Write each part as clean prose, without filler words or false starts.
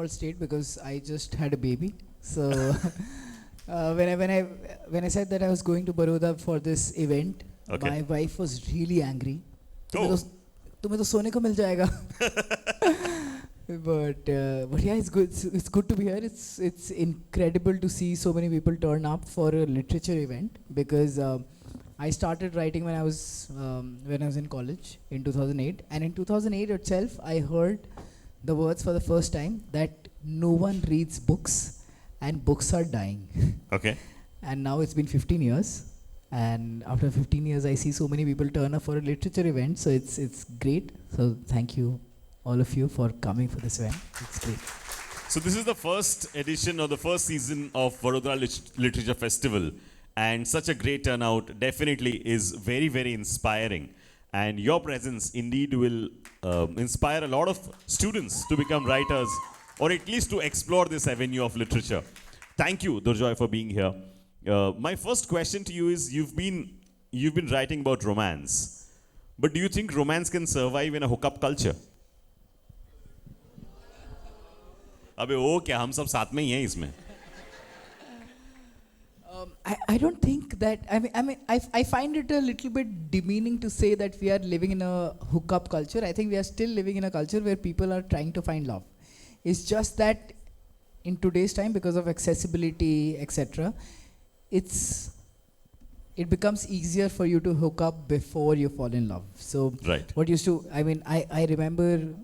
default state because I just had a baby. So when I said that I was going to Baroda for this event, Okay. my wife was really angry. Oh. तुम्हें तो सोने को मिल जाएगा. But yeah, it's good. It's good to be here. It's incredible to see so many people turn up for a literature event because I started writing when I was in college in 2008, and in 2008 itself I heard the words for the first time that no one reads books and books are dying. Okay. And now it's been 15 years, and after 15 years I see so many people turn up for a literature event, so it's great. So thank you all of you for coming for this event. It's great. So this is the first edition or the first season of Vadodara Literature Festival, and such a great turnout definitely is very, very inspiring. And your presence indeed will inspire a lot of students to become writers, or at least to explore this avenue of literature. Thank you, Durjoy, for being here. My first question to you is: you've been writing about romance, but do you think romance can survive in a hookup culture? अबे वो क्या हम सब साथ में ही हैं इसमें. I don't think that. I find it a little bit demeaning to say that we are living in a hookup culture. I think we are still living in a culture where people are trying to find love. It's just that in today's time, because of accessibility, etc., it becomes easier for you to hook up before you fall in love. So Right. what used to, I remember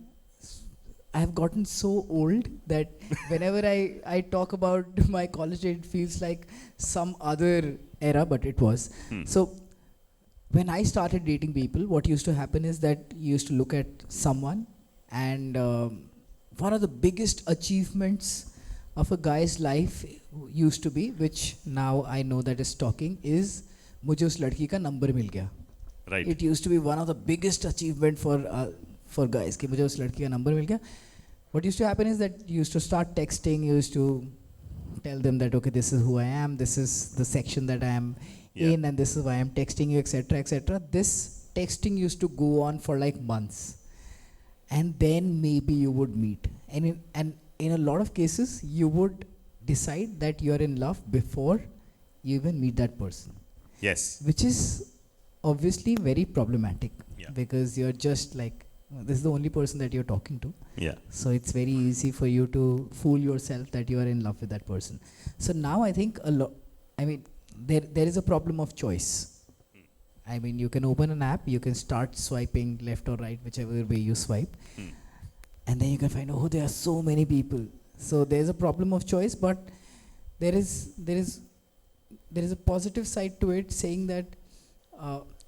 I have gotten so old that whenever I talk about my college, it feels like some other era, but it was. So when I started dating people, what used to happen is that you used to look at someone, and one of the biggest achievements of a guy's life used to be, which now I know that is stalking, is मुझे उस लड़की का number मिल गया. Right. It used to be one of the biggest achievement for guys कि मुझे उस लड़की का number मिल गया. What used to happen is that you used to start texting, you used to tell them that, okay, this is who I am, this is the section that I am in, and this is why I'm texting you, etc., etc. This texting used to go on for like months, and then maybe you would meet. And in a lot of cases, you would decide that you're in love before you even meet that person. Yes. Which is obviously very problematic, because you're just like, this is the only person that you're talking to. Yeah. So it's very easy for you to fool yourself that you are in love with that person. So now I think there is a problem of choice. You can open an app, you can start swiping left or right, whichever way you swipe. And then you can find, oh, there are so many people. So there's a problem of choice, but there is a positive side to it, saying that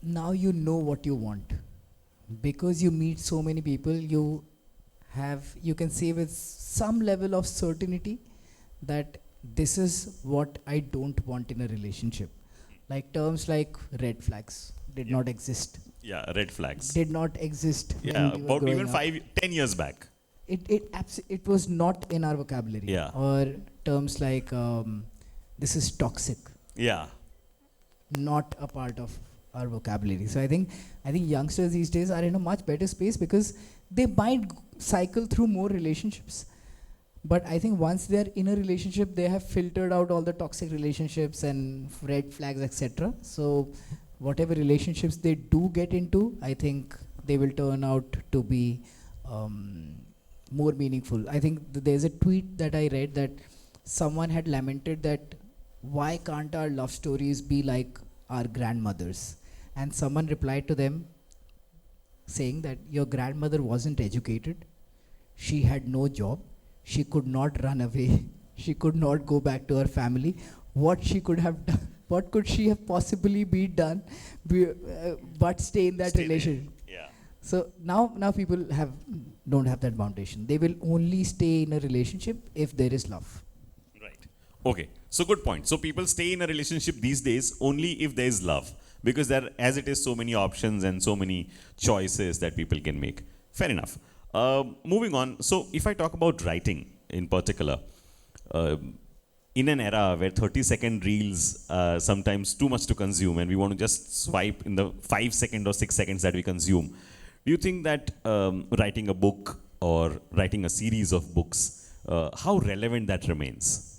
now you know what you want. Because you meet so many people, you can say with some level of certainty that this is what I don't want in a relationship. Like terms like red flags did not exist. Yeah, red flags. Did not exist. Yeah, when we were about even growing up. 10 years back. It was not in our vocabulary. Yeah. Or terms like this is toxic. Yeah. Not a part of our vocabulary. So I think youngsters these days are in a much better space because they might cycle through more relationships. But I think once they're in a relationship, they have filtered out all the toxic relationships and red flags, etc. So whatever relationships they do get into, I think they will turn out to be more meaningful. I think there's a tweet that I read that someone had lamented that why can't our love stories be like our grandmothers? And someone replied to them saying that your grandmother wasn't educated, she had no job, she could not run away, she could not go back to her family. What she could have done, what could she have possibly done but stay in that relationship? Yeah. So now people don't have that foundation. They will only stay in a relationship if there is love. Right. Okay. So good point. So people stay in a relationship these days only if there is love, because there, as it is, so many options and so many choices that people can make. Fair enough. Moving on. So if I talk about writing in particular, in an era where 30-second reels are sometimes too much to consume, and we want to just swipe in the 5 second or 6 seconds that we consume, do you think that writing a book or writing a series of books how relevant that remains?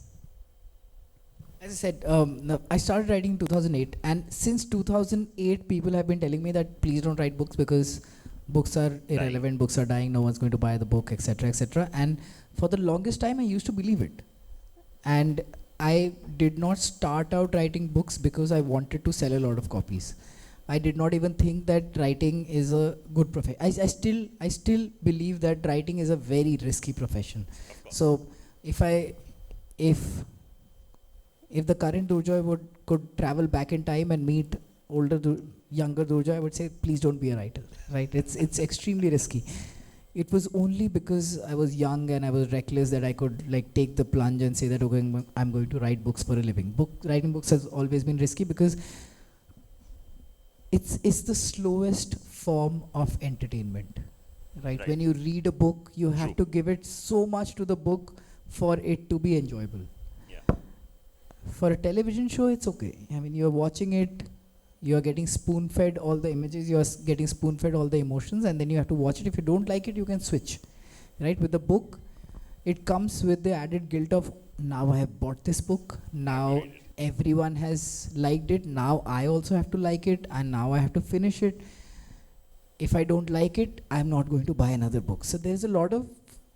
As I said, no, I started writing in 2008, and since 2008, people have been telling me that please don't write books because books are irrelevant, books are dying, no one's going to buy the book, etc., etc. And for the longest time, I used to believe it. And I did not start out writing books because I wanted to sell a lot of copies. I did not even think that writing is a good profession. I still believe that writing is a very risky profession. So if the current Durjoy could travel back in time and meet younger Durjoy, I would say, please don't be a writer. Right? It's extremely risky. It was only because I was young and I was reckless that I could like take the plunge and say that okay, I'm going to write books for a living. Writing books has always been risky because it's the slowest form of entertainment. Right? When you read a book, you have to give it so much to the book for it to be enjoyable. For a television show, it's okay. I mean, you're watching it, you're getting spoon-fed all the images, you're getting spoon-fed all the emotions, and then you have to watch it. If you don't like it, you can switch. Right? With the book, it comes with the added guilt of, now I have bought this book, now everyone has liked it, now I also have to like it, and now I have to finish it. If I don't like it, I'm not going to buy another book. So there's a lot of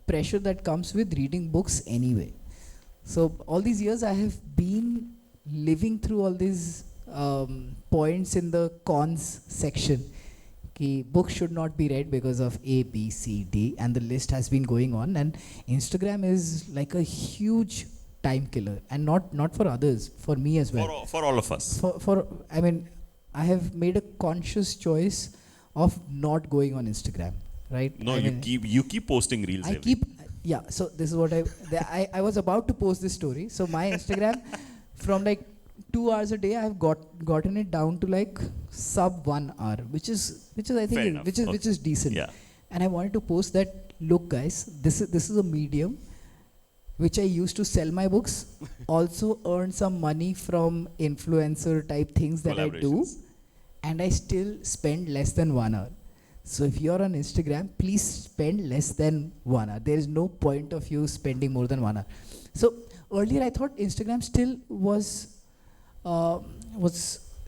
pressure that comes with reading books anyway. So all these years I have been living through all these points in the cons section. Books should not be read because of A, B, C, D, and the list has been going on. And Instagram is like a huge time killer, and not for others, for me as well. For all of us. I mean, I have made a conscious choice of not going on Instagram. Right? No, you keep posting reels. Yeah, so this is what I was about to post this story. So my Instagram, from like 2 hours a day, I've gotten it down to like sub 1 hour, which is I think which is decent. Yeah. And I wanted to post that, look guys, this is a medium which I used to sell my books, also earn some money from influencer type things that I do, and I still spend less than 1 hour. So if you're on Instagram, please spend less than 1 hour. There is no point of you spending more than 1 hour. So earlier I thought Instagram still was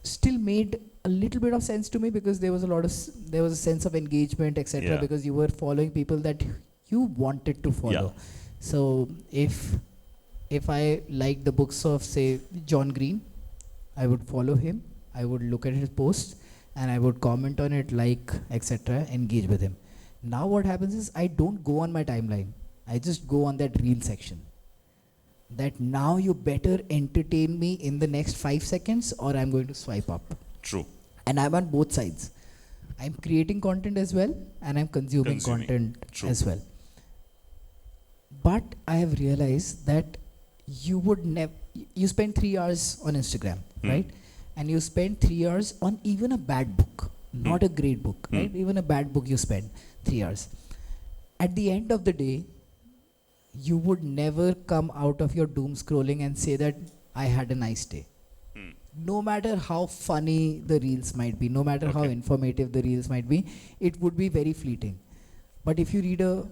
still made a little bit of sense to me because there was a sense of engagement, etc. Because you were following people that you wanted to follow. So if I liked the books of say John Green, I would follow him. I would look at his posts, and I would comment on it, like, etc., engage with him. Now what happens is I don't go on my timeline. I just go on that reel section. That now you better entertain me in the next 5 seconds or I'm going to swipe up. True. And I'm on both sides. I'm creating content as well and I'm consuming content as well. But I have realized that you spend 3 hours on Instagram, right? And you spend 3 hours on even a bad book, not a great book, right? Even a bad book you spend 3 hours. At the end of the day, you would never come out of your doom scrolling and say that I had a nice day. No matter how funny the reels might be, no matter how informative the reels might be, it would be very fleeting. But if you read a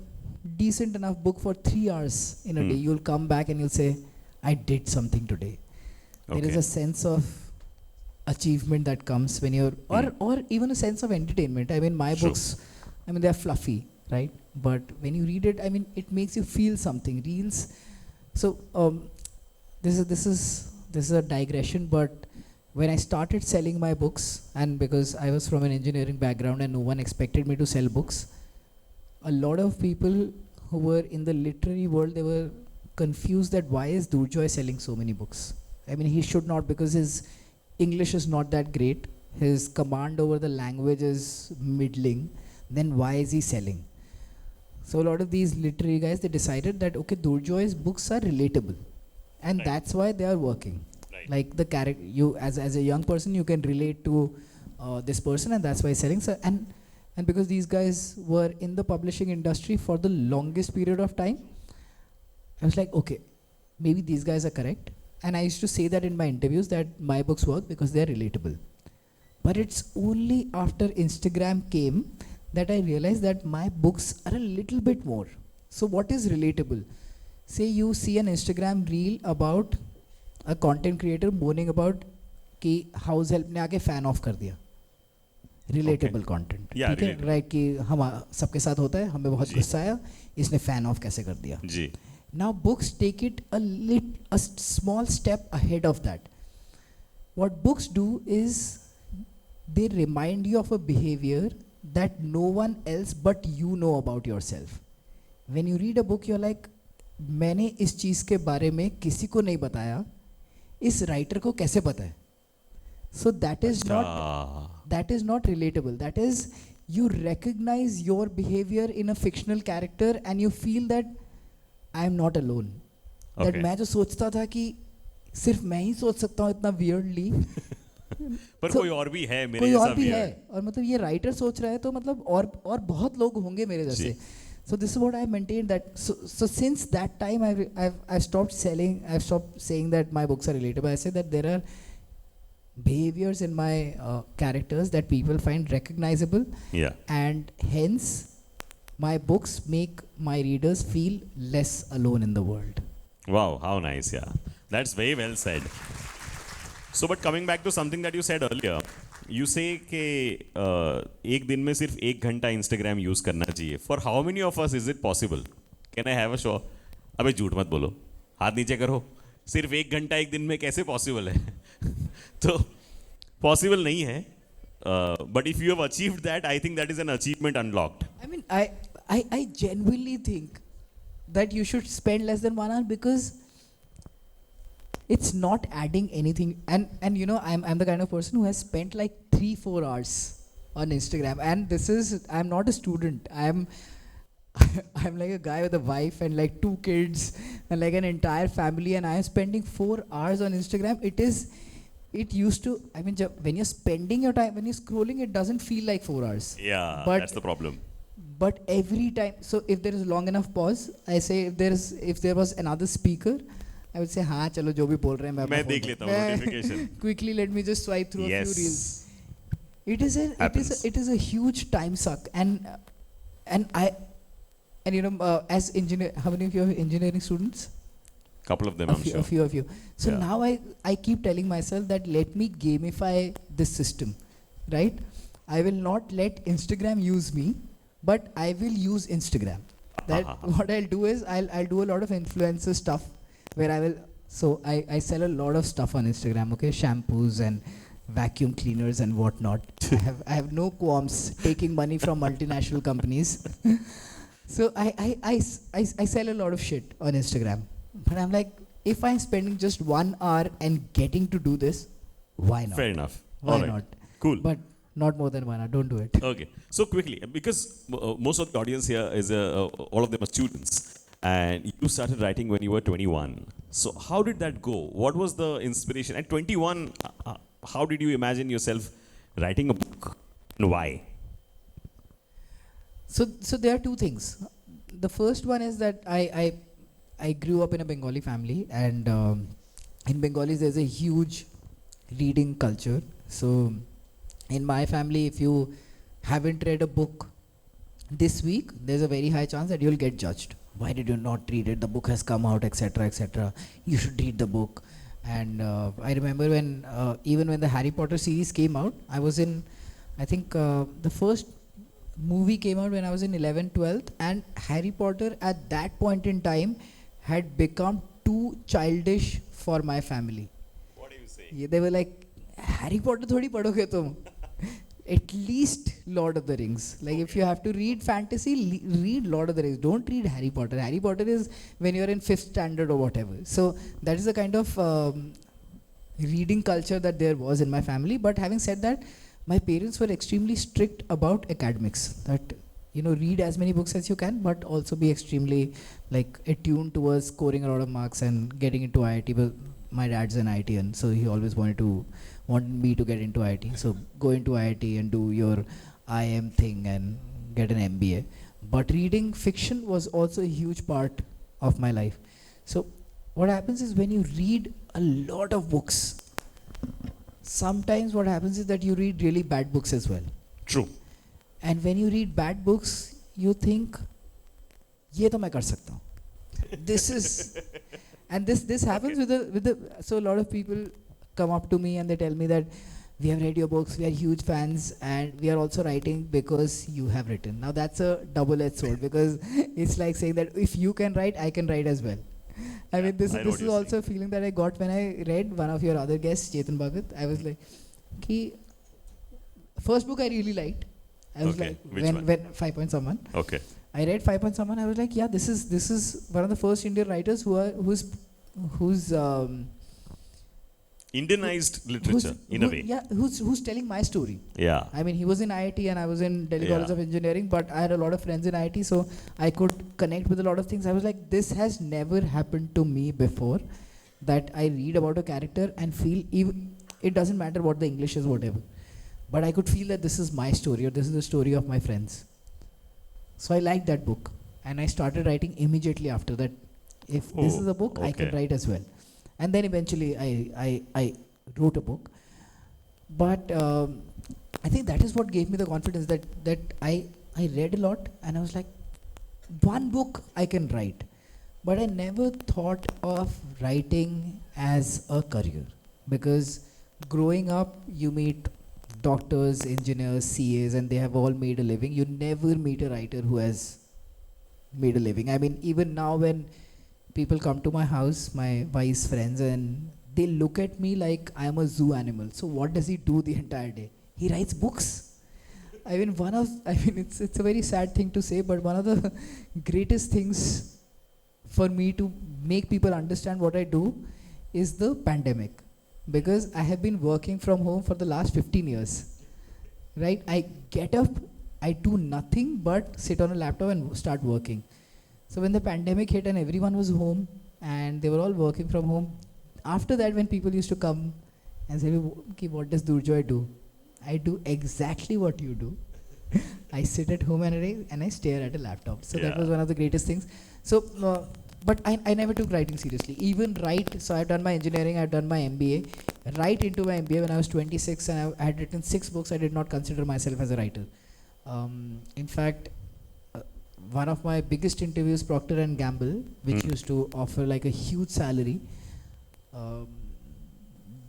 decent enough book for 3 hours in a day, you'll come back and you'll say, I did something today. There is a sense of achievement that comes when you're, or even a sense of entertainment. I mean, my books, I mean, they're fluffy, right? But when you read it, I mean, it makes you feel something. Reels. So this is a digression, but when I started selling my books, and because I was from an engineering background and no one expected me to sell books, a lot of people who were in the literary world, they were confused that why is Durjoy selling so many books? I mean, he should not, because his English is not that great. His command over the language is middling. Then why is he selling? So a lot of these literary guys, they decided that, okay, Durjoy's books are relatable. And that's why they are working. Like the character, you as a young person, you can relate to this person, and that's why he's selling. So, and because these guys were in the publishing industry for the longest period of time, I was like, okay, maybe these guys are correct. And I used to say that in my interviews that my books work because they're relatable. But it's only after Instagram came that I realized that my books are a little bit more. So what is relatable? Say you see an Instagram reel about a content creator moaning about कि house help ने आके fan of कर दिया. Relatable content, ठीक है, right, कि हम सबके साथ होता है, हमें बहुत गुस्सा आया, इसने फैन ऑफ कैसे कर दिया जी. Now books take it a small step ahead of that. What books do is they remind you of a behavior that no one else but you know about yourself. When you read a book, you're like, मैंने इस चीज़ के बारे में किसी को नहीं बताया, इस राइटर को कैसे पता है? So that is not relatable. That is, you recognize your behavior in a fictional character and you feel that I am not alone. That मैं जो सोचता था कि सिर्फ मैं ही सोच सकता हूँ इतना weirdly, पर कोई और भी है मेरे कोई जैसा और भी है, और मतलब ये राइटर सोच रहा है तो मतलब और बहुत लोग होंगे मेरे जैसे. So this is what I maintained, that so since that time I've stopped saying that my books are relatable. I say that there are behaviors in my characters that people find recognizable, and hence my books make my readers feel less alone in the world. Wow, how nice. Yeah, that's very well said. So but coming back to something that you said earlier, you say कि एक दिन में सिर्फ 1 घंटा Instagram use करना चाहिए. For how many of us is it possible? Can I have a show? अबे झूठ मत बोलो, हाथ नीचे करो. सिर्फ 1 घंटा एक दिन में कैसे पॉसिबल है? तो पॉसिबल नहीं है. But if you have achieved that, I think that is an achievement unlocked. I mean, I genuinely think that you should spend less than 1 hour, because it's not adding anything. And you know, I'm the kind of person who has spent like 3-4 hours on Instagram. And I'm not a student. I'm like a guy with a wife and like 2 kids and like an entire family, and I am spending 4 hours on Instagram. It used to, I mean, when you're spending your time, when you're scrolling, it doesn't feel like 4 hours. Yeah, but that's the problem. But every time, so if there is long enough pause, I say if there was another speaker, I would say, हाँ चलो जो भी बोल रहे हैं मैं देख लेता हूँ notification. Quickly, let me just swipe through a few reels. It is a huge time suck, and you know, as engineer, how many of you are engineering students? Couple of them, I'm sure. A few of you. So now I keep telling myself that let me gamify this system, right? I will not let Instagram use me, but I will use Instagram. That what I'll do is I'll do a lot of influencer stuff where I sell a lot of stuff on Instagram, okay? Shampoos and vacuum cleaners and whatnot. I have no qualms taking money from multinational companies. So I sell a lot of shit on Instagram. But I'm like, if I'm spending just 1 hour and getting to do this, why not? Fair enough. Why all right. not? Cool. But not more than 1 hour. Don't do it. Okay. So quickly, because most of the audience here is all of them are students, and you started writing when you were 21. So how did that go? What was the inspiration? At 21, how did you imagine yourself writing a book, and why? So there are 2 things. The first one is that I grew up in a Bengali family, and in Bengalis there's a huge reading culture. So in my family, if you haven't read a book this week, there's a very high chance that you'll get judged. Why did you not read it? The book has come out, etc., etc. You should read the book. And I remember when even when the Harry Potter series came out, I was in, I think the first movie came out when I was in 11th, 12th, and Harry Potter at that point in time had become too childish for my family. What do you say? Yeah, they were like, Harry Potter thodi padhoge tum. At least Lord of the Rings. Like if you have to read fantasy, read Lord of the Rings. Don't read Harry Potter. Harry Potter is when you're in 5th standard or whatever. So that is the kind of reading culture that there was in my family. But having said that, my parents were extremely strict about academics. That, you know, read as many books as you can, but also be extremely like attuned towards scoring a lot of marks and getting into IIT. But my dad's an IITian, so he always wanted me to get into IIT. So go into IIT and do your IM thing and get an MBA. But reading fiction was also a huge part of my life. So what happens is when you read a lot of books, sometimes what happens is that you read really bad books as well. True. And when you read bad books, you think, ये तो मैं कर सकता हूँ. this is, and this happens with the. So a lot of people come up to me and they tell me that we have read your books, we are huge fans, and we are also writing because you have written. Now that's a double-edged sword, because it's like saying that if you can write, I can write as well. I mean, this is also a feeling that I got when I read one of your other guests, Chetan Bhagat. I was like, ki, first book I really liked. I was like, when 5 Point Someone. Okay. I read 5 Point Someone. I was like, yeah, this is one of the first Indian writers who's Indianized literature in a way. Yeah, who's telling my story. Yeah. I mean, he was in IIT and I was in Delhi Yeah. College of Engineering, but I had a lot of friends in IIT, so I could connect with a lot of things. I was like, this has never happened to me before, that I read about a character and feel, even, it doesn't matter what the English is, whatever, but I could feel that this is my story, or this is the story of my friends. So I liked that book, and I started writing immediately after that. If this is a book, I can write as well. And then eventually I wrote a book. But I think that is what gave me the confidence that I read a lot and I was like, one book I can write. But I never thought of writing as a career, because growing up you meet doctors, engineers, CAs, and they have all made a living. You never meet a writer who has made a living. I mean, even now when people come to my house, my wife's friends, and they look at me like I'm a zoo animal. So what does he do the entire day? He writes books. It's a very sad thing to say, but one of the greatest things for me to make people understand what I do is the pandemic, because I have been working from home for the last 15 years. Right? I get up, I do nothing but sit on a laptop and start working. So when the pandemic hit and everyone was home and they were all working from home, after that when people used to come and say, okay, what does Durjoy do? I do exactly what you do. I sit at home and I stare at a laptop. So that was one of the greatest things. So, but I never took writing seriously. Even so I've done my engineering, I've done my MBA. Right into my MBA when I was 26 and I had written 6 books, I did not consider myself as a writer. In fact, one of my biggest interviews, Procter and Gamble, which used to offer like a huge salary,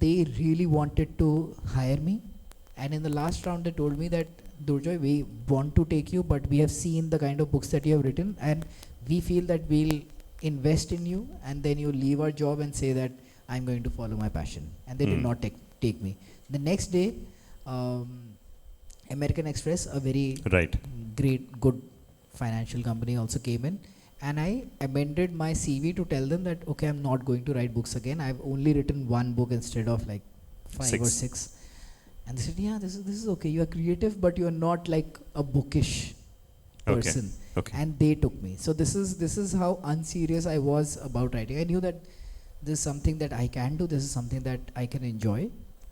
they really wanted to hire me. And in the last round, they told me that, Durjoy, we want to take you, but we have seen the kind of books that you have written, and we feel that we'll invest in you, and then you leave our job and say that I'm going to follow my passion. And they did not take me. The next day, American Express, a very great, good financial company, also came in, and I amended my CV to tell them that, okay, I'm not going to write books again. I've only written 1 book instead of like 5 or 6. And they said, yeah, this is okay. You are creative, but you are not like a bookish person. Okay. And they took me. So this is how unserious I was about writing. I knew that this is something that I can do. This is something that I can enjoy.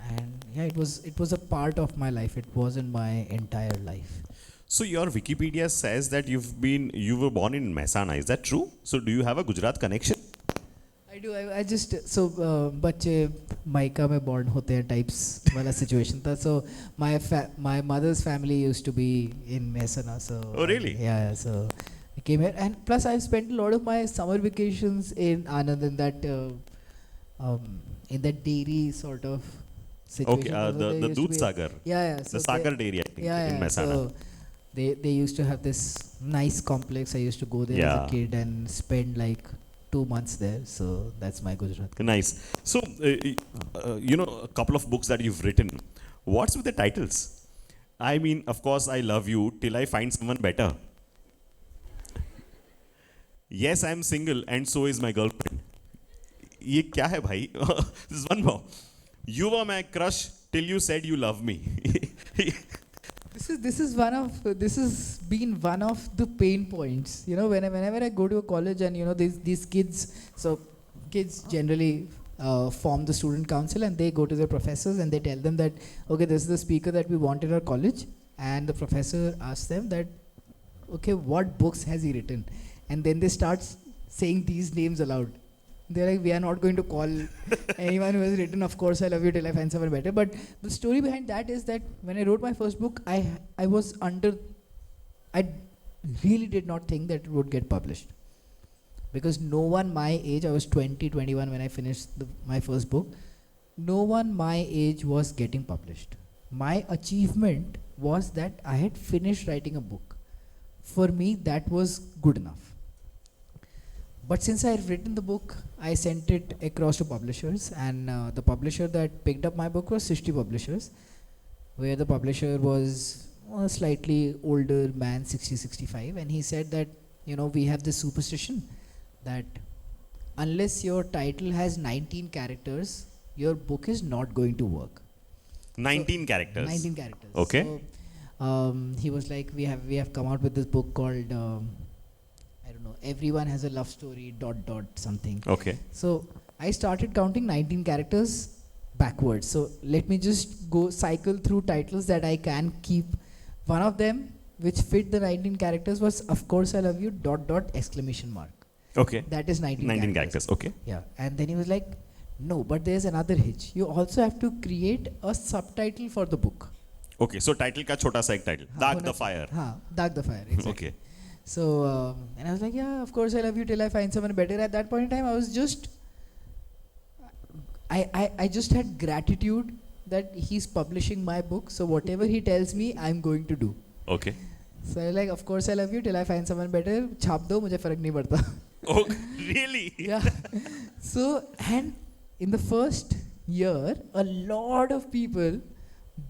And yeah, it was a part of my life. It wasn't my entire life. So your Wikipedia says that you were born in Mehsana. Is that true? So do you have a Gujarat connection? I do. I just बच्चे मायका में born होते हैं types वाला situation था. So my mother's family used to be in Mehsana. So oh really? Yeah. So I came here, and plus I've spent a lot of my summer vacations in Anand, in that dairy sort of situation. Okay. The Doodh Sagar. Yeah. So the Sagar dairy, I think, in Mehsana. So they used to have this nice complex. I used to go there as a kid and spend like 2 months there. So that's my Gujarat. Nice. So, a couple of books that you've written. What's with the titles? I mean, of course, I love you till I find someone better. Yes, I'm single and so is my girlfriend. ये क्या है भाई? This is one more. You were my crush till you said you love me. This has been one of the pain points. Whenever I go to a college and these kids, so kids generally form the student council and they go to their professors and they tell them that, okay, this is the speaker that we want in our college, and the professor asks them that, okay, what books has he written? And then they start saying these names aloud. They're like, we are not going to call anyone who has written, of course, I love you till I find someone better. But the story behind that is that when I wrote my first book, I really did not think that it would get published. Because no one my age, I was 20, 21 when I finished my first book, no one my age was getting published. My achievement was that I had finished writing a book. For me, that was good enough. But since I had written the book, I sent it across to publishers, and the publisher that picked up my book was Srishti Publishers, where the publisher was a slightly older man, 60, 65, and he said that, we have this superstition that unless your title has 19 characters, your book is not going to work. 19 characters. 19 characters. Okay. So, he was like, we have come out with this book called, I don't know, everyone has a love story, ... something. Okay. So I started counting 19 characters backwards. So let me just go cycle through titles that I can keep. One of them, which fit the 19 characters, was Of Course I Love You ... ! Okay. That is 19 characters. Okay. Yeah. And then he was like, no, but there's another hitch. You also have to create a subtitle for the book. Okay. So title ka chota sa ek title. Dag the Fire. Dag the Fire. Exactly. Okay. So, and I was like, yeah, Of Course I Love You Till I Find Someone Better. At that point in time, I was just, I just had gratitude that he's publishing my book. So whatever he tells me, I'm going to do. Okay. So I was like, Of Course I Love You Till I Find Someone Better. Chhap do, mujhe farak nahi padta. Oh, really? Yeah. So, and in the first year, a lot of people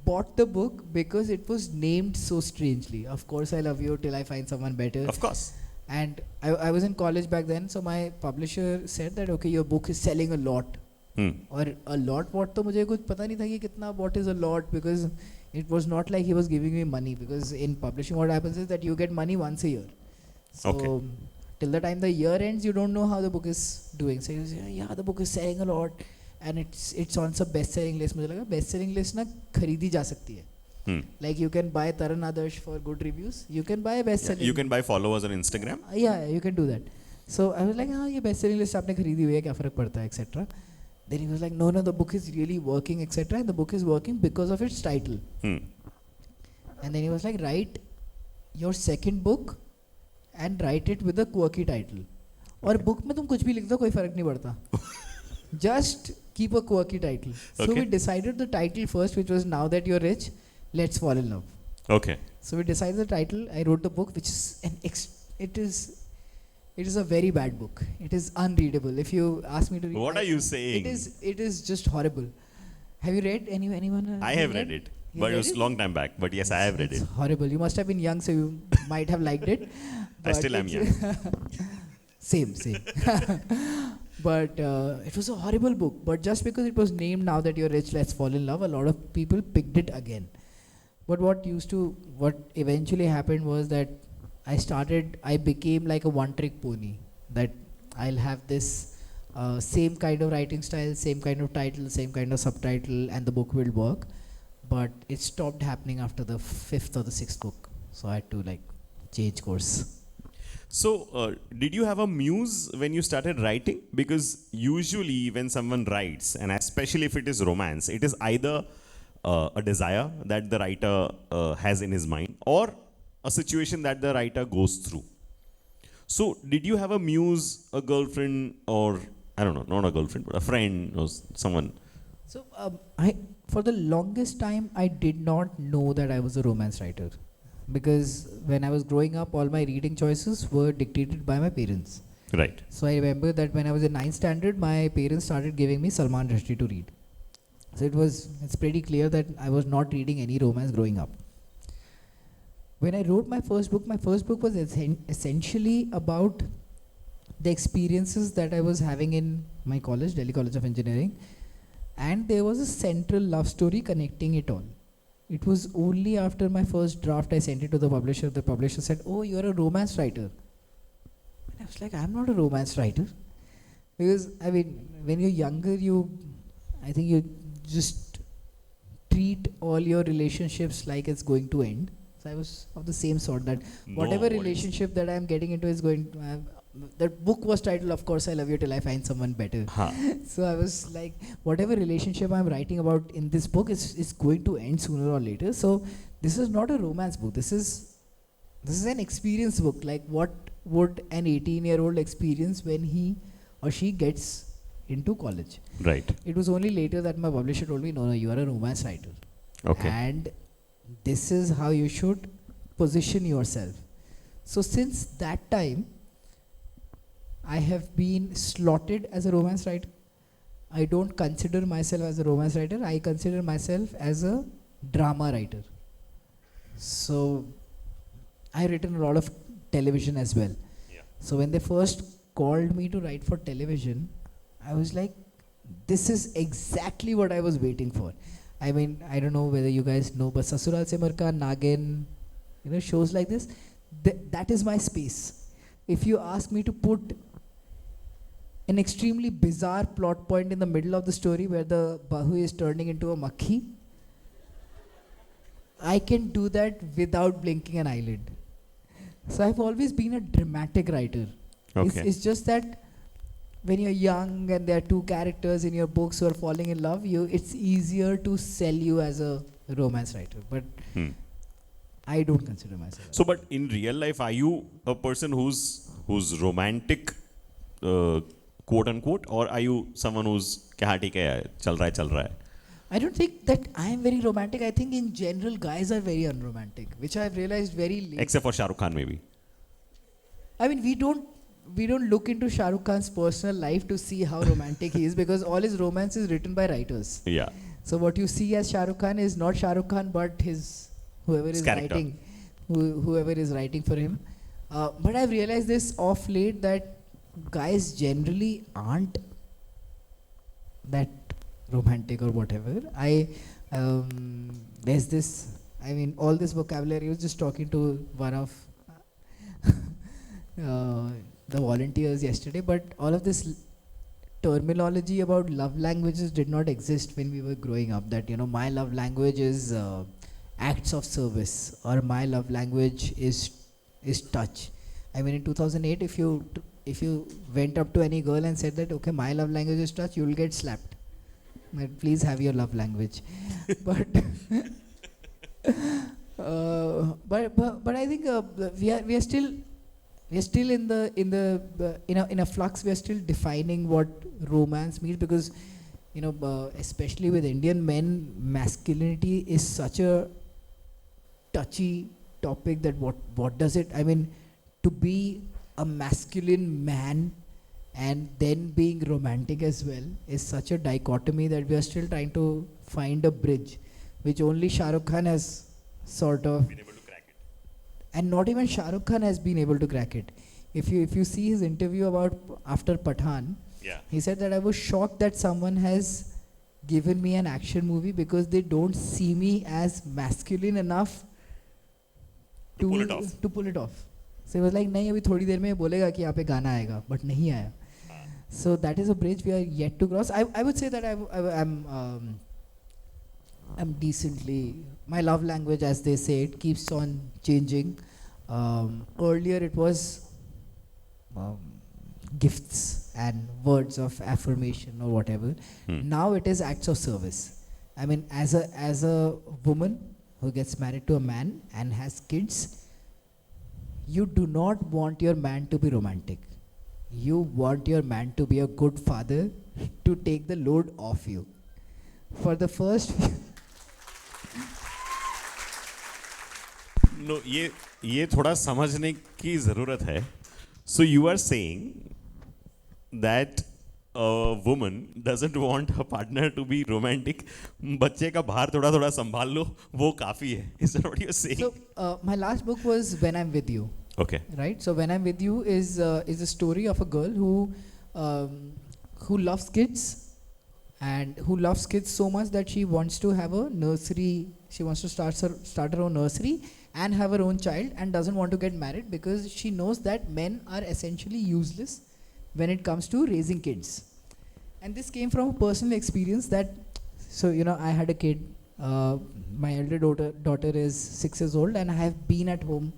bought the book because it was named so strangely. Of Course I Love You Till I Find Someone Better. Of course. And I was in college back then, so my publisher said that, okay, your book is selling a lot. Or a lot what to mujhe kuch pata nahi tha ki kitna what is a lot, because it was not like he was giving me money, because in publishing what happens is that you get money once a year. So till the time the year ends, you don't know how the book is doing. So he was yeah, the book is selling a lot and it's on some best selling list. मुझे लगा best selling list ना खरीदी जा सकती है. Like you can buy Taran Adarsh for good reviews. You can buy best selling. You can buy followers on Instagram. Yeah, you can do that. So I was like, हाँ ये best selling list आपने खरीदी हुई है, क्या फर्क पड़ता है, etc. Then he was like, no, the book is really working, etc. And the book is working because of its title. And then he was like, write your second book and write it with a quirky title. और book में तुम कुछ भी लिख दो, कोई फर्क नहीं पड़ता. Just keep a quirky title. So we decided the title first, which was Now That You're Rich, Let's Fall in Love. Okay. So we decided the title. I wrote the book, which is it is a very bad book. It is unreadable. If you ask me to read, What are you saying? It is just horrible. Have you read anyone? I have read it, but it was a long time back. But yes, I have read it. It's horrible. You must have been young, so you might have liked it. I still am young. Same. But it was a horrible book. But just because it was named Now That You're Rich, Let's Fall in Love, a lot of people picked it again. But what eventually happened was that I became like a one-trick pony. That I'll have this same kind of writing style, same kind of title, same kind of subtitle, and the book will work. But it stopped happening after the 5th or the 6th book. So I had to change course. So, did you have a muse when you started writing? Because usually when someone writes, and especially if it is romance, it is either a desire that the writer has in his mind, or a situation that the writer goes through. So, did you have a muse, a girlfriend, or I don't know, not a girlfriend, but a friend or someone? So, for the longest time, I did not know that I was a romance writer. Because when I was growing up, all my reading choices were dictated by my parents. Right. So I remember that when I was in 9th standard, my parents started giving me Salman Rushdie to read. So it's pretty clear that I was not reading any romance growing up. When I wrote my first book was essentially about the experiences that I was having in my college, Delhi College of Engineering. And there was a central love story connecting it all. It was only after my first draft I sent it to the publisher. The publisher said, oh, you're a romance writer. And I was like, I'm not a romance writer. Because, I mean, when you're younger, I think you just treat all your relationships like it's going to end. So I was of the same sort that whatever relationship that I'm getting into is going to have. That book was titled, Of Course I Love You Till I Find Someone Better. So I was like, whatever relationship I'm writing about in this book is going to end sooner or later. So this is not a romance book. This is this is an experience book. Like, what would an 18-year-old experience when he or she gets into college? Right. It was only later that my publisher told me, no, you are a romance writer. Okay. And this is how you should position yourself. So since that time, I have been slotted as a romance writer. I don't consider myself as a romance writer. I consider myself as a drama writer. So I've written a lot of television as well. Yeah. So when they first called me to write for television, I was like, this is exactly what I was waiting for. I mean, I don't know whether you guys know, but Sasural Se Marka, Nagin, shows like this, that is my space. If you ask me to put an extremely bizarre plot point in the middle of the story where the Bahu is turning into a Makhi, I can do that without blinking an eyelid. So I've always been a dramatic writer. Okay. It's just that when you're young and there are two characters in your books who are falling in love, it's easier to sell you as a romance writer. But I don't consider myself. So, but in real life, are you a person who's romantic, quote unquote, or are you someone who's kya theek hai, chal raha hai? I don't think that I am very romantic. I think in general guys are very unromantic, which I've realized very late. Except for Shah Rukh Khan, maybe. I mean, we don't look into Shah Rukh Khan's personal life to see how romantic he is, because all his romance is written by writers. Yeah. So what you see as Shah Rukh Khan is not Shah Rukh Khan, but whoever is writing for him. But I've realized this of late, that guys generally aren't that romantic or whatever. There's this, I mean, all this vocabulary. I was just talking to one of the volunteers yesterday, but all of this terminology about love languages did not exist when we were growing up. That, my love language is acts of service, or my love language is touch. I mean, in 2008, if you went up to any girl and said that, okay, my love language is touch, you will get slapped. But please have your love language. but I think we are still in a flux. We are still defining what romance means, because especially with Indian men, masculinity is such a touchy topic. That what does it, I mean, to be a masculine man and then being romantic as well is such a dichotomy that we are still trying to find a bridge, which only Shah Rukh Khan has sort of Been able to crack it. And not even Shah Rukh Khan has been able to crack it. If you see his interview about after Pathan, Yeah. he said that I was shocked that someone has given me an action movie because they don't see me as masculine enough To pull it off. To pull it off. So he was like, नहीं अभी थोड़ी देर में बोलेगा कि यहाँ पे गाना आएगा, but नहीं आया. So that is a bridge we are yet to cross. I would say that I'm decently, my love language, as they say, it keeps on changing. Earlier it was gifts and words of affirmation or whatever. Now it is acts of service. I mean, as a woman who gets married to a man and has kids, you do not want your man to be romantic. You want your man to be a good father, to take the load off you. For the first No, ये थोड़ा समझने की ज़रूरत है. So you are saying that a woman doesn't want her partner to be romantic. बच्चे का भार थोड़ा थोड़ा संभाल लो, वो काफी है. Is that what you're saying? So my last book was When I'm With You. Okay. Right. So When I'm With You is a story of a girl who loves kids, and who loves kids so much that she wants to have a nursery. She wants to start her own nursery and have her own child, and doesn't want to get married because she knows that men are essentially useless when it comes to raising kids. And this came from a personal experience that, so I had a kid. My elder daughter is 6 years old, and I have been at home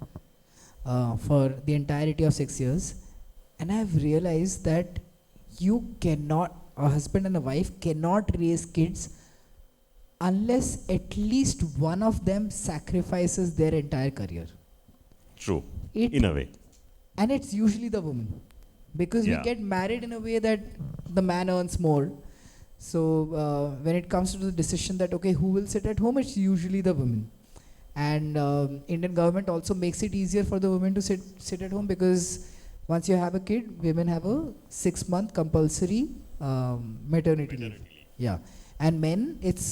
for the entirety of 6 years, and I have realized that a husband and a wife cannot raise kids unless at least one of them sacrifices their entire career. True. It In a way. and it's usually the woman, because we Yeah. get married in a way that the man earns more. So when it comes to the decision that okay, who will sit at home, it's usually the woman. And Indian government also makes it easier for the women to sit at home, because once you have a kid, women have a 6-month compulsory maternity leave. Yeah, and men, it's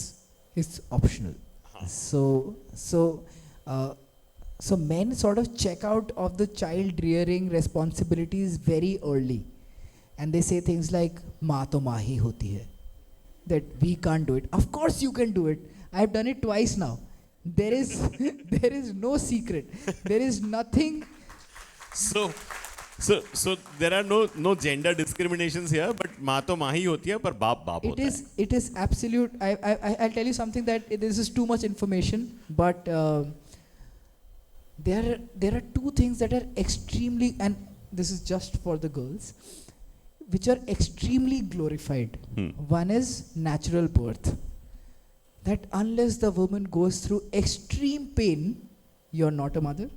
optional. So men sort of check out of the child rearing responsibilities very early, and they say things like "माँ तो माँ ही होती है," that we can't do it. Of course you can do it. I've done it twice now. There is there is no secret. There is nothing. So there are no gender discriminations here, but माँ तो माँ ही होती है पर बाप बाप होता है. It is absolute. I'll tell you something that this is too much information, but there are two things that are extremely, and this is just for the girls, which are extremely glorified. One is natural birth. That unless the woman goes through extreme pain, you're not a mother.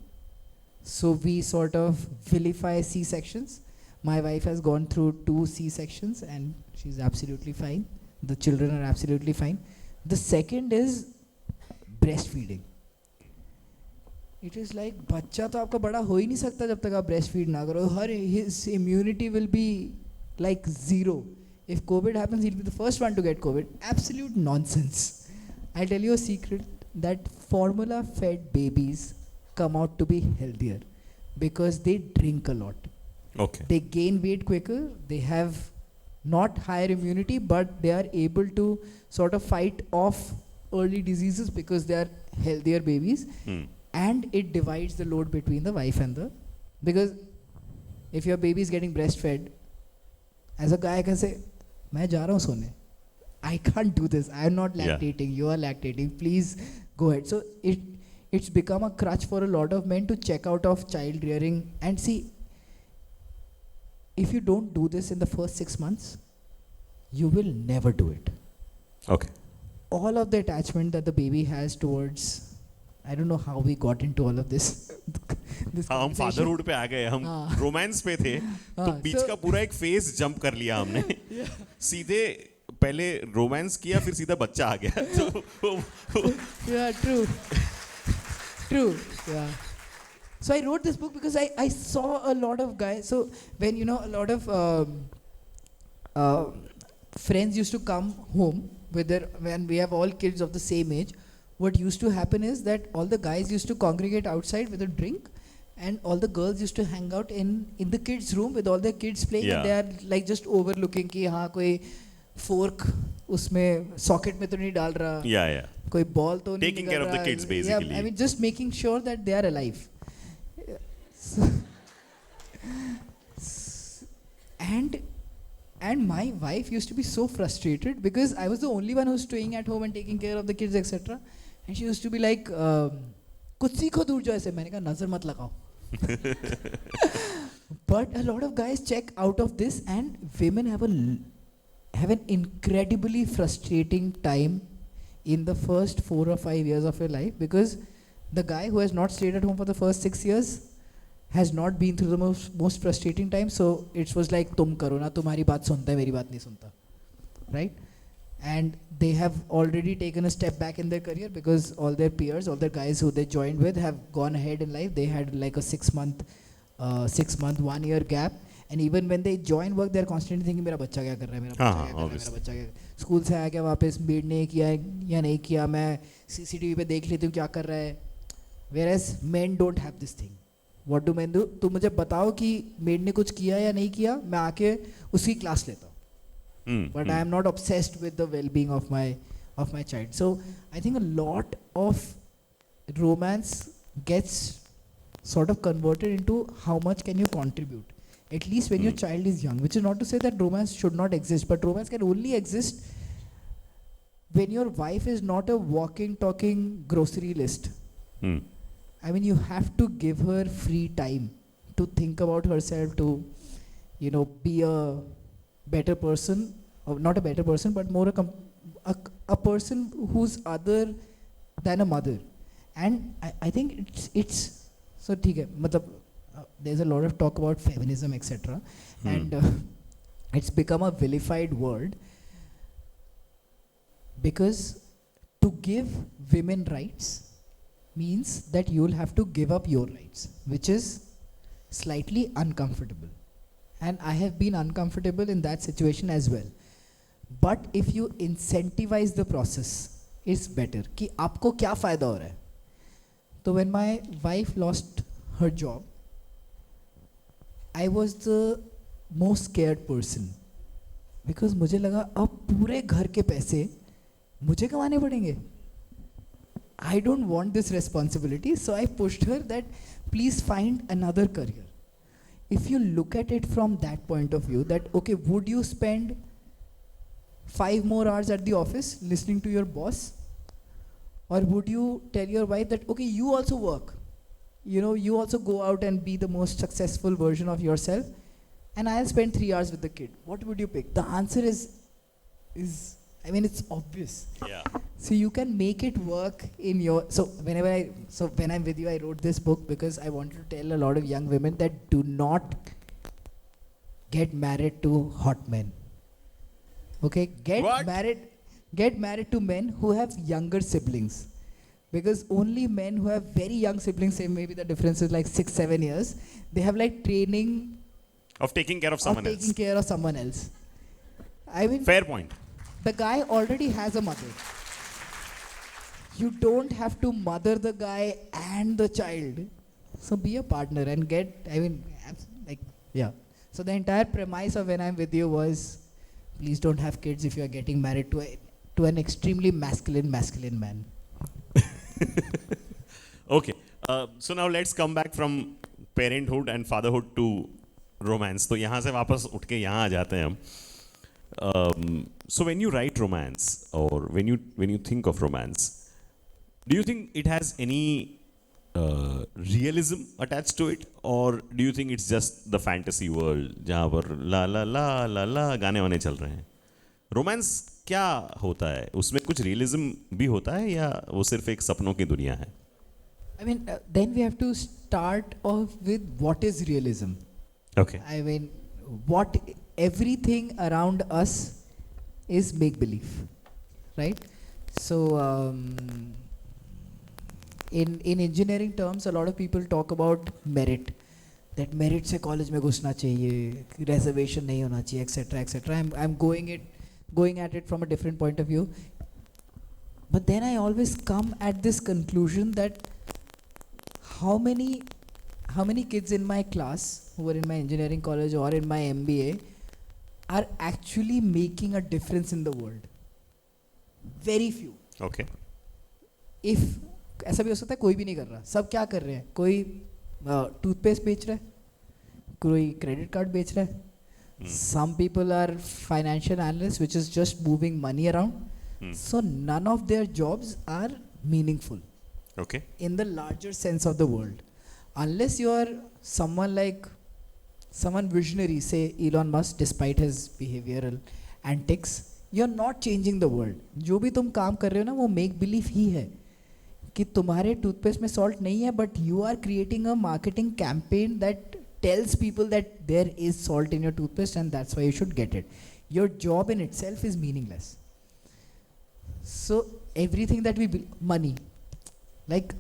So we sort of vilify C-sections. My wife has gone through 2 C-sections and she's absolutely fine. The children are absolutely fine. The second is breastfeeding. It is like बच्चा तो आपका बड़ा हो ही नहीं सकता जब तक आप breastfeed ना करो. His immunity will be like 0. If COVID happens, he'll be the first one to get COVID. Absolute nonsense. I'll tell you a secret, that formula-fed babies come out to be healthier because they drink a lot. Okay. They gain weight quicker, they have not higher immunity, but they are able to sort of fight off early diseases because they are healthier babies. And it divides the load between the wife and the, because if your baby is getting breastfed, as a guy I can say, मैं जा रहा हूँ सोने. I can't do this. I am not lactating. You are lactating. Please go ahead. So it's become a crutch for a lot of men to check out of child rearing. And see, if you don't do this in the first 6 months, you will never do it. Okay. All of the attachment that the baby has towards, I don't know how we got into all of this. this हम fatherhood पे आ गए, हम romance पे थे, तो बीच का पूरा एक phase jump कर लिया हमने. सीधे पहले रोमांस किया फिर सीधा बच्चा आ गया. Yeah, true. Yeah. So I wrote this book because I saw a lot of guys. So when a lot of friends used to come home with when we have all kids of the same age, what used to happen is that all the guys used to congregate outside with a drink, and all the girls used to hang out in the kids' room with all their kids playing. And they are like just overlooking कि हाँ कोई fork उसमें socket में तो नहीं डाल रहा. Yeah. कोई ball तो नहीं Taking care of the kids basically. Yeah, I mean just making sure that they are alive. And my wife used to be so frustrated because I was the only one who was staying at home and taking care of the kids, etc. And she used to be like, कुछ सीखो दुर्जॉय से. मैंने कहा नजर मत लगाओ. But a lot of guys check out of this, and women have an incredibly frustrating time in the first 4 or 5 years of your life, because the guy who has not stayed at home for the first 6 years has not been through the most frustrating time. So it was like तुम करो ना, तुम्हारी बात सुनता है मेरी बात नहीं सुनता, right? And they have already taken a step back in their career because all their peers, all their guys who they joined with have gone ahead in life. They had like a 6 month, 1 year gap. And even when they join work, they're constantly thinking मेरा बच्चा क्या कर रहा है, मेरा बच्चा क्या कर रहा है, मेरा बच्चा क्या स्कूल से आया क्या वापस, मेड ने किया या नहीं किया, मैं CCTV पे देख लेती हूँ क्या कर रहा है. Whereas men don't have this thing. What do men do? तुम मुझे बताओ कि मेड ने कुछ किया या नहीं किया, मैं आके उसकी क्लास लेता हूँ. But I am not obsessed with the well-being of my child. So I think a lot of romance gets sort of converted into how much can you contribute, at least when your child is young. Which is not to say that romance should not exist, but romance can only exist when your wife is not a walking, talking grocery list. I mean, you have to give her free time to think about herself, to be a better person, or not a better person, but more a person who's other than a mother. And I think it's So ठीक है, मतलब there's a lot of talk about feminism, etc. And it's become a vilified word because to give women rights means that you'll have to give up your rights, which is slightly uncomfortable. And I have been uncomfortable in that situation as well. But if you incentivize the process, it's better. कि आपको क्या फ़ायदा हो रहा है? So when my wife lost her job, I was the most scared person because मुझे लगा अब पूरे घर के पैसे मुझे कमाने पड़ेंगे. I don't want this responsibility, so I pushed her that please find another career. If you look at it from that point of view, that okay, would you spend 5 more hours at the office listening to your boss? Or would you tell your wife that, okay, you also work, you also go out and be the most successful version of yourself, and I'll spend 3 hours with the kid? What would you pick? The answer is it's obvious. Yeah. So you can make it work in your, when I'm with you, I wrote this book because I wanted to tell a lot of young women that do not get married to hot men. Okay, get married to men who have younger siblings, because only men who have very young siblings, say maybe the difference is like 6-7 years, they have like training of taking care of someone else. I mean, fair point. The guy already has a mother. You don't have to mother the guy and the child. So be a partner and So the entire premise of When I'm With You was, please don't have kids if you are getting married to an extremely masculine man. Okay. So now let's come back from parenthood and fatherhood to romance. तो यहाँ से वापस उठ के यहाँ आ जाते हैं हम. So when you write romance, or when you think of romance, do you think it has any realism attached to it, or do you think it's just the fantasy world जहाँ पर ला ला ला ला ला गाने वाने चल रहे हैं? रोमांस क्या होता है? उसमें कुछ रियलिज्म भी होता है या वो सिर्फ एक सपनों की दुनिया है? I mean, then we have to start off with what is realism. Okay. I mean, what everything around us is make believe, right? So in engineering terms, a lot of people talk about merit. That merit से college में घुसना चाहिए, reservation नहीं होना चाहिए, etc. I'm going at it from a different point of view. But then I always come at this conclusion that how many kids in my class who are in my engineering college or in my MBA are actually making a difference in the world? Very few. Okay. If ऐसा भी हो सकता है कोई भी नहीं कर रहा, सब क्या कर रहे हैं? कोई टूथपेस्ट बेच रहा है, कोई क्रेडिट कार्ड बेच रहा है. Some people are financial analysts, which is just moving money around. So none of their jobs are meaningful. Okay. In the larger sense of the word, unless you are someone visionary, say Elon Musk, despite his behavioral antics, you're not changing the world. जो भी तुम काम कर रहे हो ना, वो make believe ही है कि तुम्हारे टूथपेस्ट में salt नहीं है, but you are creating a marketing campaign that tells people that there is salt in your toothpaste and that's why you should get it. Your job in itself is meaningless. So everything that money, like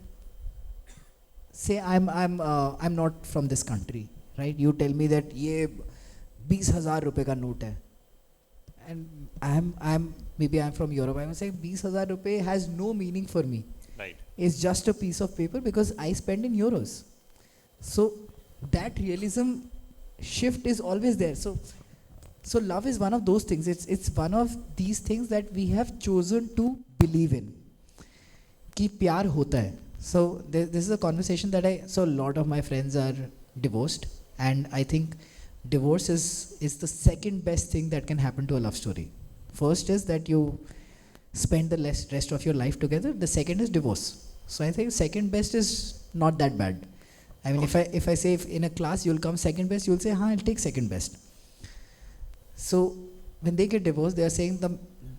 say I'm not from this country, right? You tell me that ये 20,000 रुपए का note है, and maybe I'm from Europe. I will say 20,000 रुपए has no meaning for me. Right. It's just a piece of paper because I spend in euros. So that realism shift is always there. So love is one of those things. It's one of these things that we have chosen to believe in. कि प्यार होता है. So this is a conversation that so a lot of my friends are divorced, and I think divorce is the second best thing that can happen to a love story. First is that you spend the rest of your life together. The second is divorce. So I think second best is not that bad. I mean, if I say if in a class you'll come second best, you'll say, I'll take second best. So when they get divorced, they are saying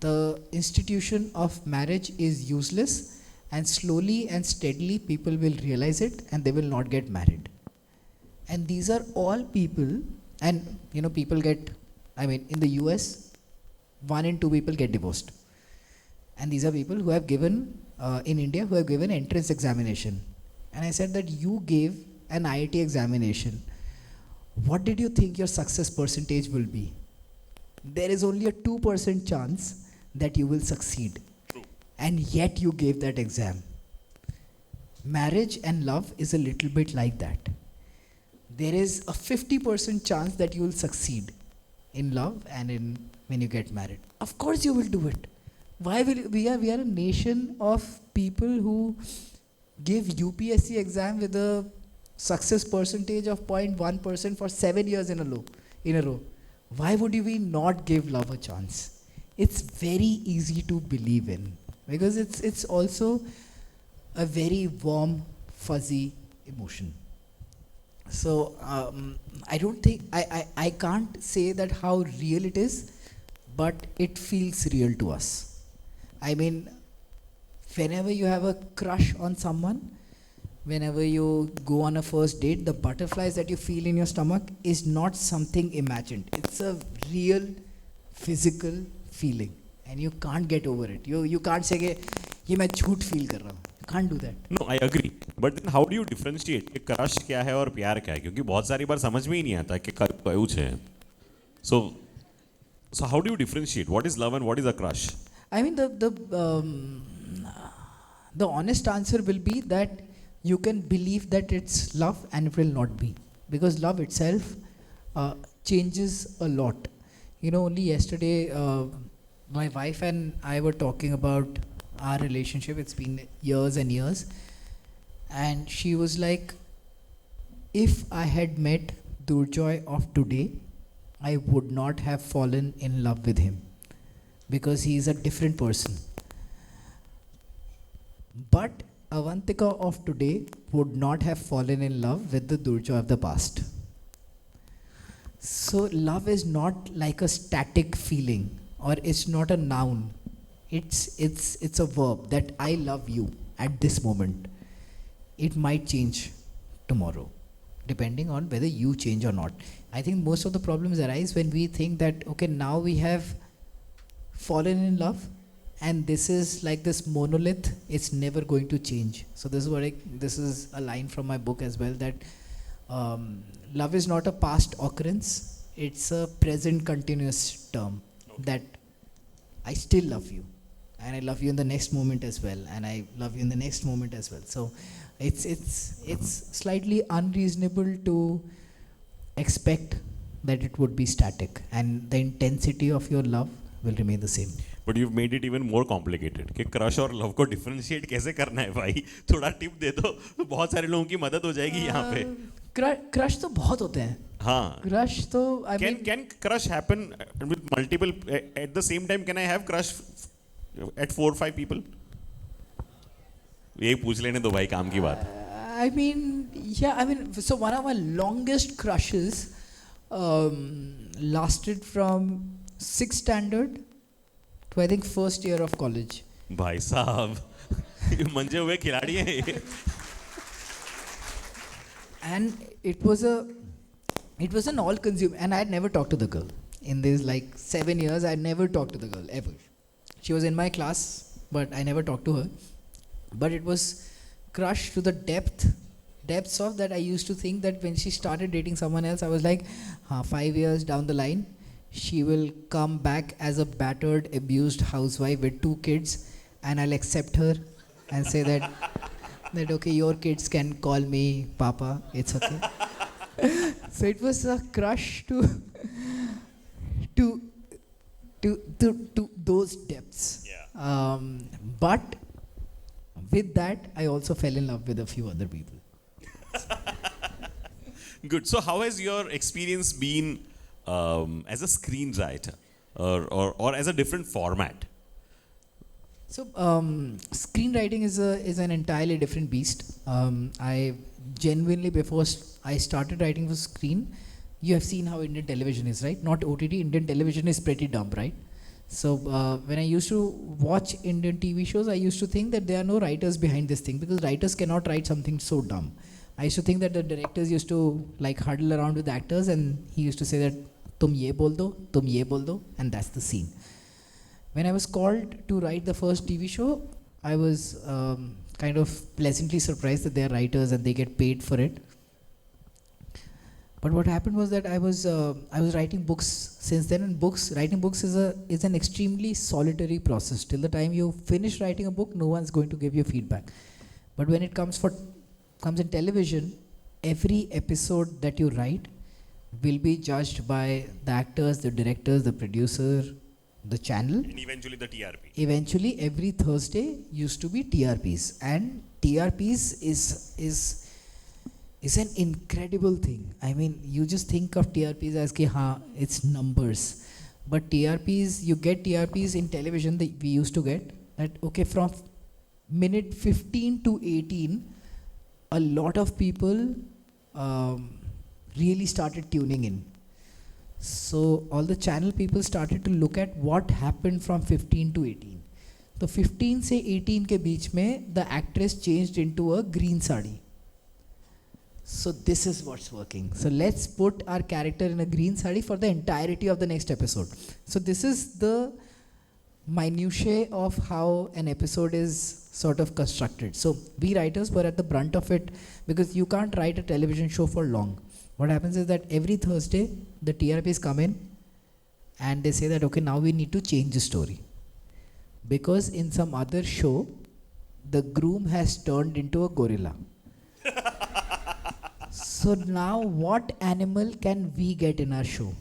the institution of marriage is useless and slowly and steadily people will realize it and they will not get married. And these are all people, and people get, in the US, 1 in 2 people get divorced. And these are people who have given, in India, who have given entrance examination. And I said that you gave an IIT examination. What did you think your success percentage will be? There is only a 2% chance that you will succeed. And yet you gave that exam. Marriage and love is a little bit like that. There is a 50% chance that you will succeed in love and when you get married. Of course you will do it. We are a nation of people who give UPSC exam with a success percentage of 0.1% for 7 years in a row. Why would we not give love a chance? It's very easy to believe in because it's also a very warm, fuzzy emotion. So I don't think I can't say that how real it is, but it feels real to us. Whenever you have a crush on someone, whenever you go on a first date, the butterflies that you feel in your stomach is not something imagined. It's a real physical feeling and you can't get over it. You can't say कि ये मैं झूठ feel कर रहा हूँ. You can't do that. No, I agree. But then how do you differentiate कि crush क्या है और प्यार क्या है? क्योंकि बहुत सारी बार समझ में ही नहीं आता कि कौन है. So how do you differentiate? What is love and what is a crush? The honest answer will be that you can believe that it's love and it will not be, because love itself changes a lot. Only yesterday my wife and I were talking about our relationship. It's been years and years, and she was like, if I had met Durjoy of today, I would not have fallen in love with him because he is a different person. But Avantika of today would not have fallen in love with the Durjoy of the past. So love is not like a static feeling, or it's not a noun. It's a verb that I love you at this moment. It might change tomorrow, depending on whether you change or not. I think most of the problems arise when we think that, okay, now we have fallen in love, and this is like this monolith, it's never going to change. So this is a line from my book as well, that love is not a past occurrence, it's a present continuous term. That I still love you, and I love you in the next moment as well, and I love you in the next moment as well. So it's slightly unreasonable to expect that it would be static, and the intensity of your love will remain the same. But you've made it even more complicated कि crush और love को differentiate कैसे करना है भाई. थोड़ा tip दे दो तो बहुत सारे लोगों की मदद हो जाएगी यहाँ पे. Crush तो बहुत होते हैं. हाँ. Crush तो can crush happen with multiple at the same time? Can I have crush at 4 or 5 people? यही पूछ लेने दो भाई काम की बात. So one of my longest crushes lasted from 6th standard to I think 1st year of college. भाई साहब ये मंजे हुए खिलाड़ी हैं. And it was an all-consuming, and I had never talked to the girl. In these 7 years, I had never talked to the girl ever. She was in my class, but I never talked to her. But it was crush to the depths of that. I used to think that when she started dating someone else, I was like, 5 years down the line, she will come back as a battered, abused housewife with 2 kids, and I'll accept her and say that okay, your kids can call me Papa, it's okay. So it was a crush to those depths. Yeah. But with that, I also fell in love with a few other people. Good. So how has your experience been as a screenwriter or as a different format? So screenwriting is an entirely different beast. I genuinely, before I started writing for screen, you have seen how Indian television is, right? Not OTT, Indian television is pretty dumb, right? So when I used to watch Indian TV shows, I used to think that there are no writers behind this thing because writers cannot write something so dumb. I used to think that the directors used to like huddle around with actors and he used to say that tum ye bol do, tum ye bol do, and that's the scene. When I was called to write the first TV show, I was kind of pleasantly surprised that they are writers and they get paid for it. But what happened was that I was writing books since then, and writing books is an extremely solitary process. Till the time you finish writing a book, no one's going to give you feedback. But when it comes in television, every episode that you write will be judged by the actors, the directors, the producer, the channel. And eventually the TRP. Eventually, every Thursday used to be TRPs, and TRPs is an incredible thing. I mean, you just think of TRPs as ki it's numbers, but TRPs, you get TRPs in television that we used to get that okay, from minute 15 to 18, a lot of people really started tuning in. So all the channel people started to look at what happened from 15 to 18. So 15 से 18 के बीच में the actress changed into a green sari. So this is what's working. So let's put our character in a green sari for the entirety of the next episode. So this is the minutiae of how an episode is sort of constructed. So we writers were at the brunt of it because you can't write a television show for long. What happens is that every Thursday the TRPs come in and they say that okay, now we need to change the story. Because in some other show, the groom has turned into a gorilla. So now what animal can we get in our show?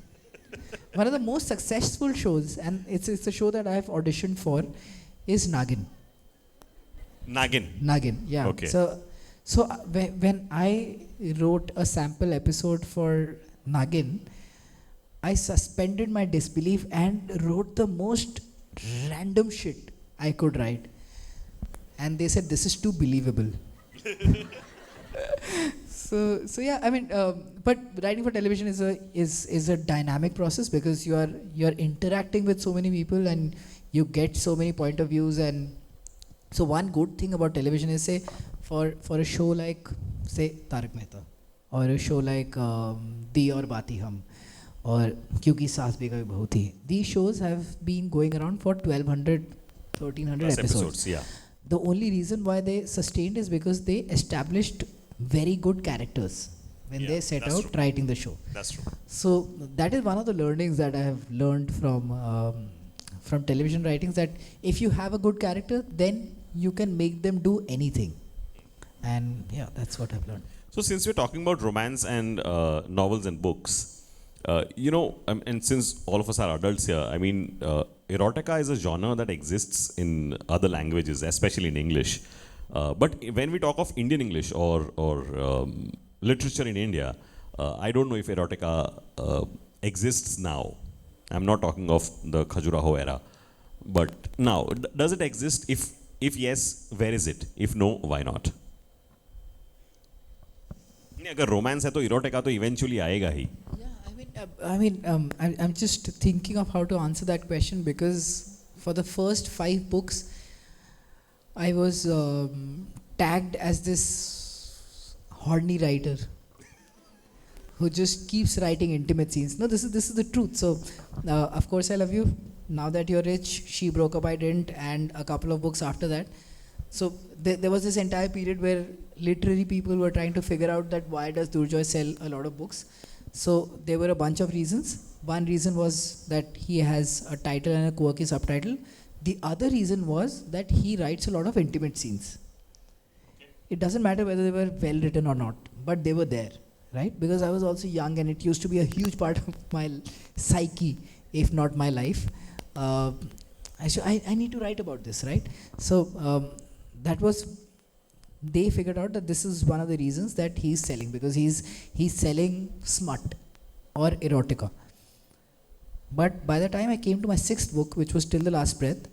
One of the most successful shows, and it's a show that I have auditioned for, is Nagin. Nagin, yeah. Okay. So when I wrote a sample episode for Nagin, I suspended my disbelief and wrote the most random shit I could write. And they said, this is too believable. So yeah, I mean, but writing for television is a dynamic process because you are interacting with so many people and you get so many point of views. And so one good thing about television is, say, for a show like, say, Tarak Mehta, or a show like Di Aur Baati Hum, or Kyunki Saas Bhi Kabhi Bahu Thi, these shows have been going around for 1200, 1300 episodes. Yeah. The only reason why they sustained is because they established very good characters when they set out writing the show. That's true. So that is one of the learnings that I have learned from television writings, that if you have a good character, then you can make them do anything. And yeah, that's what I've learned. So since we're talking about romance and novels and books, and since all of us are adults here, I mean, erotica is a genre that exists in other languages, especially in English. But when we talk of Indian English or literature in India, I don't know if erotica exists now. I'm not talking of the Khajuraho era. But now, does it exist? If yes, where is it? If no, why not? अगर romance है तो erotica तो eventually आएगा ही. I'm just thinking of how to answer that question, because for the first 5 books I was tagged as this horny writer who just keeps writing intimate scenes. No, this is the truth. So of course I love you, Now That You're Rich, She Broke Up I Didn't, and a couple of books after that. So there was this entire period where literary people were trying to figure out that why does Durjoy sell a lot of books. So there were a bunch of reasons. One reason was that he has a title and a quirky subtitle. The other reason was that he writes a lot of intimate scenes. It doesn't matter whether they were well written or not, but they were there, right? Because I was also young and it used to be a huge part of my psyche, if not my life. I need to write about this, right? So they figured out that this is one of the reasons that he's selling, because he's selling smut or erotica. But by the time I came to my 6th book, which was Till the Last Breath,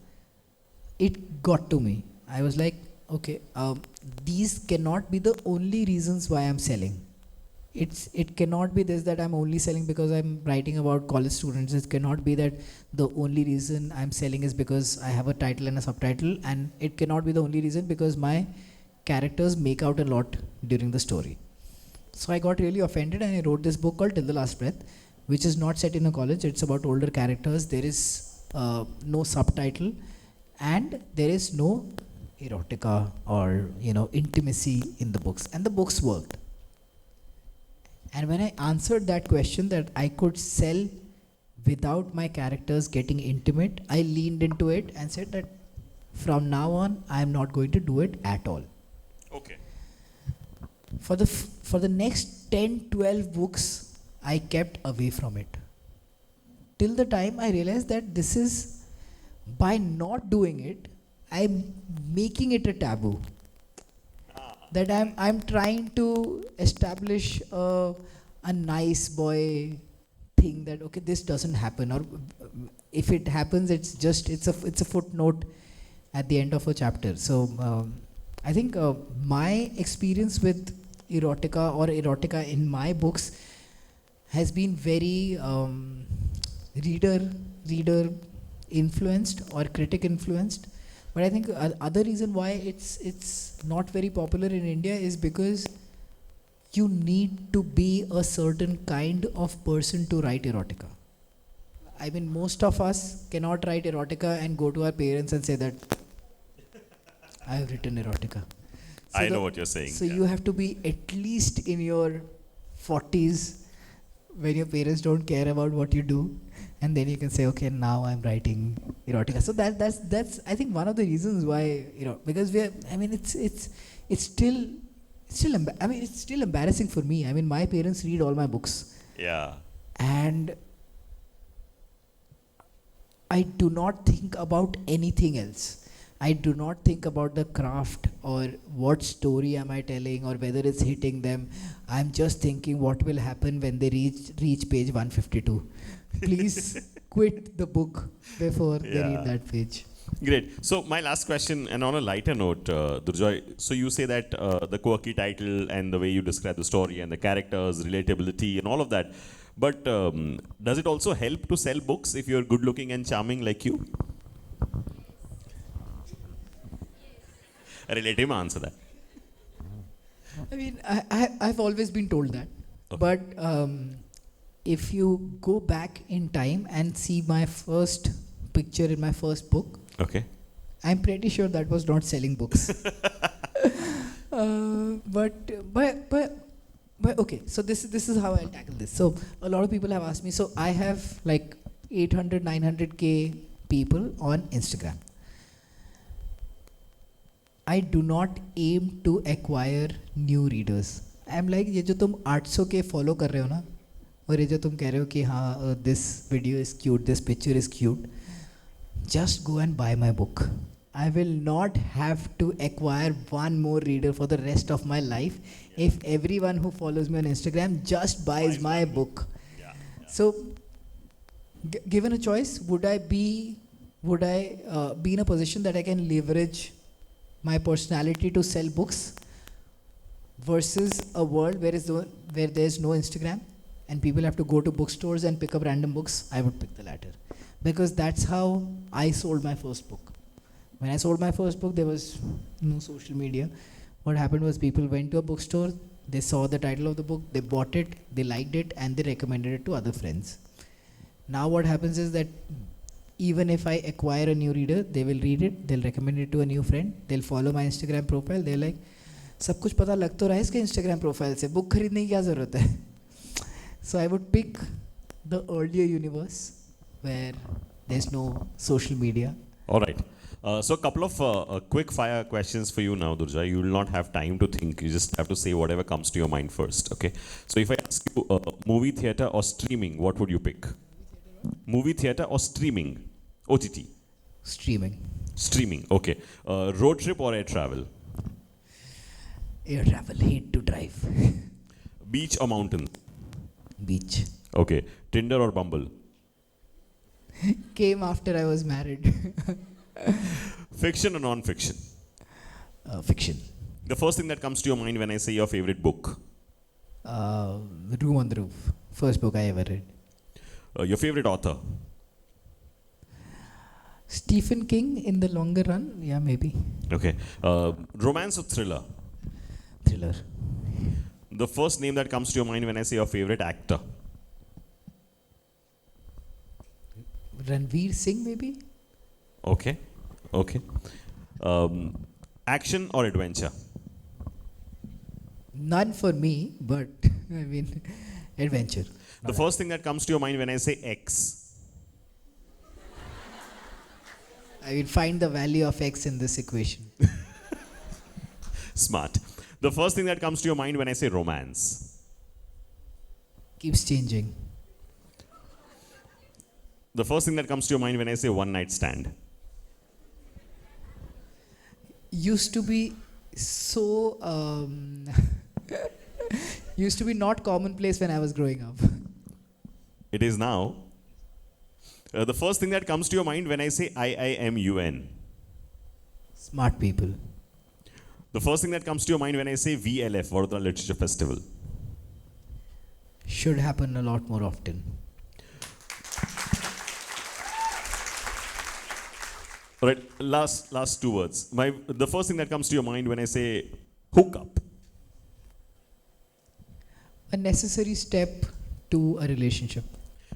it got to me. I was like, okay, these cannot be the only reasons why I'm selling. it cannot be this that I'm only selling because I'm writing about college students. It cannot be that the only reason I'm selling is because I have a title and a subtitle, and it cannot be the only reason because my characters make out a lot during the story. So I got really offended and I wrote this book called Till the Last Breath, which is not set in a college. It's about older characters. There is no subtitle, and there is no erotica or intimacy in the books, and the books worked. And when I answered that question that I could sell without my characters getting intimate, I leaned into it and said that from now on I am not going to do it at all. Okay. For the next 10-12 books, I kept away from it. Till the time I realized that this is, by not doing it, I'm making it a taboo. That I'm trying to establish a nice boy thing that okay, this doesn't happen, or if it happens, it's a footnote at the end of a chapter. So I think my experience with erotica in my books has been very reader influenced or critic influenced. But I think other reason why it's not very popular in India is because you need to be a certain kind of person to write erotica. I mean, most of us cannot write erotica and go to our parents and say that I have written erotica. So I know what you're saying. So you have to be at least in your 40s when your parents don't care about what you do, and then you can say, okay, now I'm writing erotica. So that's I think one of the reasons why, because it's still embarrassing for me. I mean, my parents read all my books. Yeah. And I do not think about anything else. I do not think about the craft or what story am I telling or whether it's hitting them. I'm just thinking what will happen when they reach page 152. Please quit the book before they read that page. Great. So my last question, and on a lighter note, Durjoy, so you say that the quirky title and the way you describe the story and the characters, relatability and all of that, but does it also help to sell books if you're good looking and charming like you? Relative answer that. I mean, I've always been told that. Okay. But if you go back in time and see my first picture in my first book, okay, I'm pretty sure that was not selling books. But okay, so this is how I'll tackle this. So a lot of people have asked me, so I have like 900K people on Instagram. I do not aim to acquire new readers. I'm like, ये जो तुम 800K follow कर रहे हो ना, और ये जो तुम कह रहे हो कि हाँ, this video is cute, this picture is cute, just go and buy my book. I will not have to acquire one more reader for the rest of my life if everyone who follows me on Instagram just buys my book. Yeah. So, given a choice, would I be in a position that I can leverage my personality to sell books versus a world where there's no Instagram and people have to go to bookstores and pick up random books? I would pick the latter, because that's how I sold my first book. When I sold my first book, there was no social media. What happened was people went to a bookstore, they saw the title of the book, they bought it, they liked it, and they recommended it to other friends. Now what happens is that even if I acquire a new reader, they will read it, they'll recommend it to a new friend, they'll follow my Instagram profile, they're like, सब कुछ पता लग तो रहा है इसके Instagram profile से, book खरीदने की क्या ज़रूरत है? So I would pick the earlier universe where there's no social media. All right. So a couple of quick fire questions for you now, Durjoy. You will not have time to think. You just have to say whatever comes to your mind first. Okay. So if I ask you movie theater or streaming, what would you pick? Movie theater or streaming? OTT. Streaming. Streaming. Okay. Road trip or air travel? Air travel. Hate to drive. Beach or mountain? Beach. Okay. Tinder or Bumble? Came after I was married. Fiction or non-fiction? Fiction. The first thing that comes to your mind when I say your favorite book? Room on the Roof. First book I ever read. Your favorite author? Stephen King in the longer run? Yeah, maybe. Okay. Romance or thriller? Thriller. The first name that comes to your mind when I say your favorite actor? Ranveer Singh, maybe? Okay. Okay. Action or adventure? None for me, but I mean, adventure. The first thing that comes to your mind when I say X? I will find the value of X in this equation. Smart. The first thing that comes to your mind when I say romance? Keeps changing. The first thing that comes to your mind when I say one night stand? Used to be so used to be not commonplace when I was growing up. It is now. The first thing that comes to your mind when I say IIMUN? Smart people. The first thing that comes to your mind when I say VLF, Vadodara Literature Festival? Should happen a lot more often. All right, last two words. The first thing that comes to your mind when I say hookup? A necessary step to a relationship.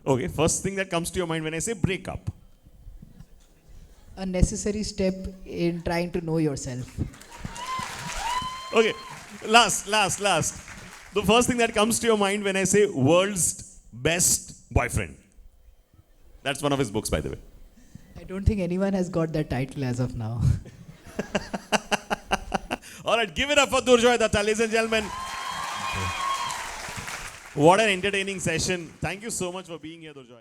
Okay, first thing that comes to your mind when I say breakup? A necessary step in trying to know yourself. Okay, last. The first thing that comes to your mind when I say world's best boyfriend? That's one of his books, by the way. I don't think anyone has got that title as of now. All right, give it up for Durjoy Datta, ladies and gentlemen. What an entertaining session. Thank you so much for being here, Durjoy.